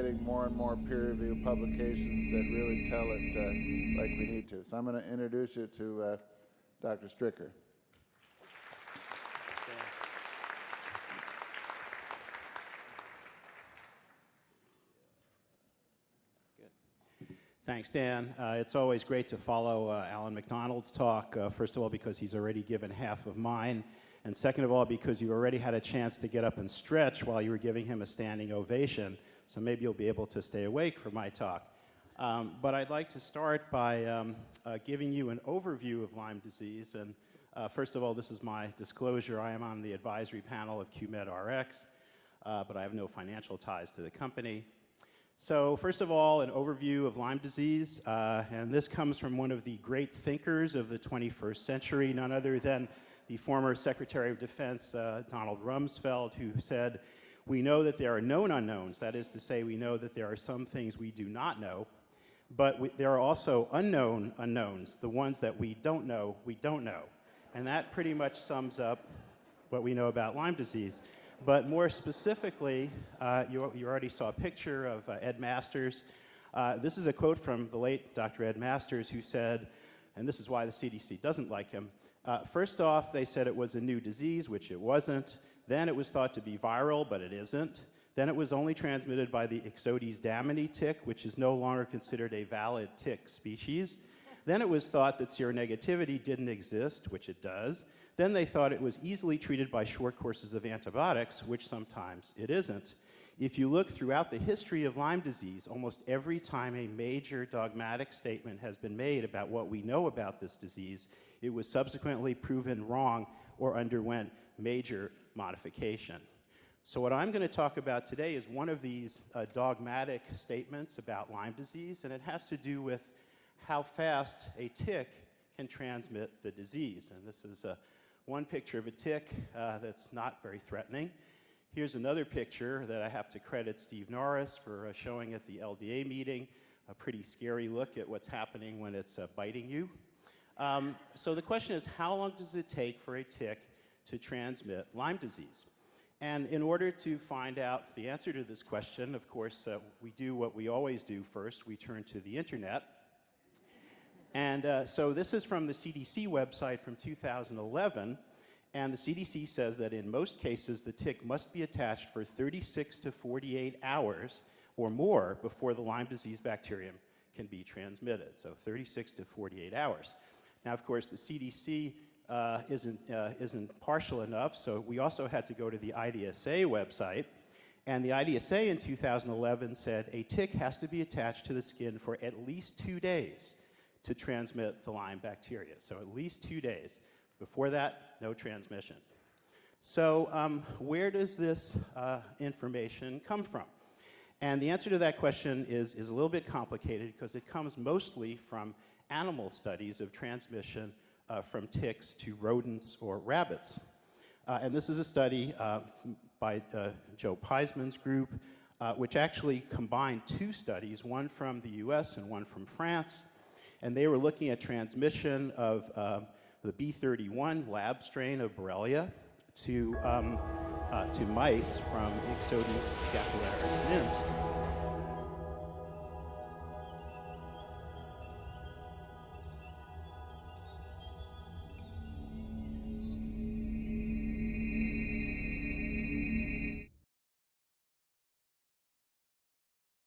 getting more and more peer-reviewed publications that really tell it like we need to. So I'm going to introduce you to Dr. Stricker. Thanks, Dan. It's always great to follow Alan McDonald's talk, first of all, because he's already given half of mine, and second of all, because you already had a chance to get up and stretch while you were giving him a standing ovation, so maybe you'll be able to stay awake for my talk. But I'd like to start by giving you an overview of Lyme disease, and first of all, this is my disclosure. I am on the advisory panel of QMedRx, but I have no financial ties to the company. So first of all, an overview of Lyme disease, and this comes from one of the great thinkers of the 21st century, none other than the former Secretary of Defense, Donald Rumsfeld, who said, "We know that there are known unknowns." That is to say, we know that there are some things we do not know, but there are also unknown unknowns, the ones that we don't know, we don't know. And that pretty much sums up what we know about Lyme disease. But more specifically, you already saw a picture of Ed Masters. This is a quote from the late Dr. Ed Masters, who said, and this is why the CDC doesn't like him, first off, they said it was a new disease, which it wasn't. Then it was thought to be viral, but it isn't. Then it was only transmitted by the Ixodes damini tick, which is no longer considered a valid tick species. Then it was thought that seronegativity didn't exist, which it does. Then they thought it was easily treated by short courses of antibiotics, which sometimes it isn't. If you look throughout the history of Lyme disease, almost every time a major dogmatic statement has been made about what we know about this disease, it was subsequently proven wrong or underwent major modification. So what I'm going to talk about today is one of these dogmatic statements about Lyme disease, and it has to do with how fast a tick can transmit the disease. And this is one picture of a tick that's not very threatening. Here's another picture that I have to credit Steve Norris for showing at the LDA meeting, a pretty scary look at what's happening when it's biting you. So the question is, how long does it take for a tick to transmit Lyme disease? And in order to find out the answer to this question, of course, we do what we always do first. We turn to the internet. And so this is from the CDC website from 2011, and the CDC says that in most cases, the tick must be attached for 36 to 48 hours or more before the Lyme disease bacterium can be transmitted, so 36 to 48 hours. Now, of course, the CDC isn't partial enough, so we also had to go to the IDSA website, and the IDSA in 2011 said a tick has to be attached to the skin for at least 2 days to transmit the Lyme bacteria. So at least 2 days. Before that, no transmission. So where does this information come from? And the answer to that question is a little bit complicated because it comes mostly from animal studies of transmission from ticks to rodents or rabbits. And this is a study by Joe Peisman's group, which actually combined two studies, one from the US and one from France. And they were looking at transmission of the B31 lab strain of Borrelia to mice from Ixodes scapularis nymphs.